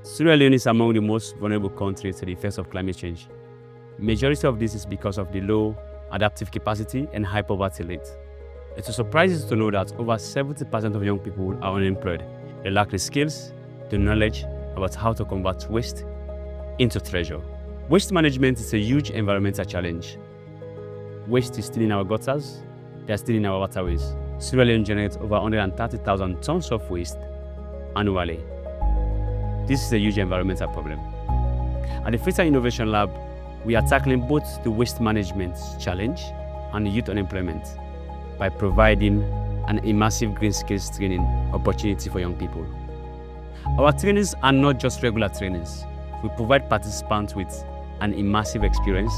Sierra Leone is among the most vulnerable countries to the effects of climate change. Majority of this is because of the low adaptive capacity and high poverty rate. It will surprise you to know that over 70% of young people are unemployed. They lack the skills, the knowledge about how to convert waste into treasure. Waste management is a huge environmental challenge. Waste is still in our gutters, they are still in our waterways. Sierra Leone generates over 130,000 tons of waste annually. This is a huge environmental problem. At the Freetown Innovation Lab, we are tackling both the waste management challenge and youth unemployment by providing an immersive green skills training opportunity for young people. Our trainings are not just regular trainings. We provide participants with an immersive experience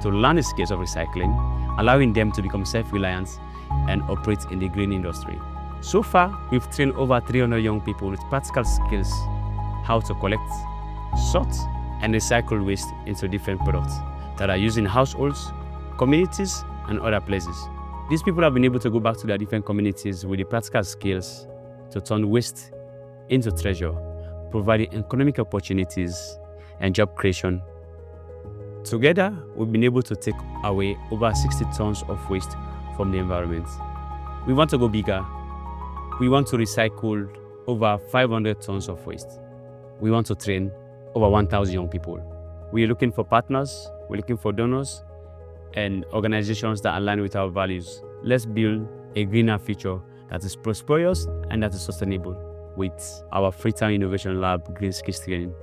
to learn the skills of recycling, allowing them to become self-reliant and operate in the green industry. So far, we've trained over 300 young people with practical skills how to collect, sort, and recycle waste into different products that are used in households, communities, and other places. These people have been able to go back to their different communities with the practical skills to turn waste into treasure, providing economic opportunities and job creation. Together, we've been able to take away over 60 tons of waste from the environment. We want to go bigger. We want to recycle over 500 tons of waste. We want to train over 1,000 young people. We're looking for partners, we're looking for donors, and organizations that align with our values. Let's build a greener future that is prosperous and that is sustainable with our Freetown Innovation Lab Green Skills Training.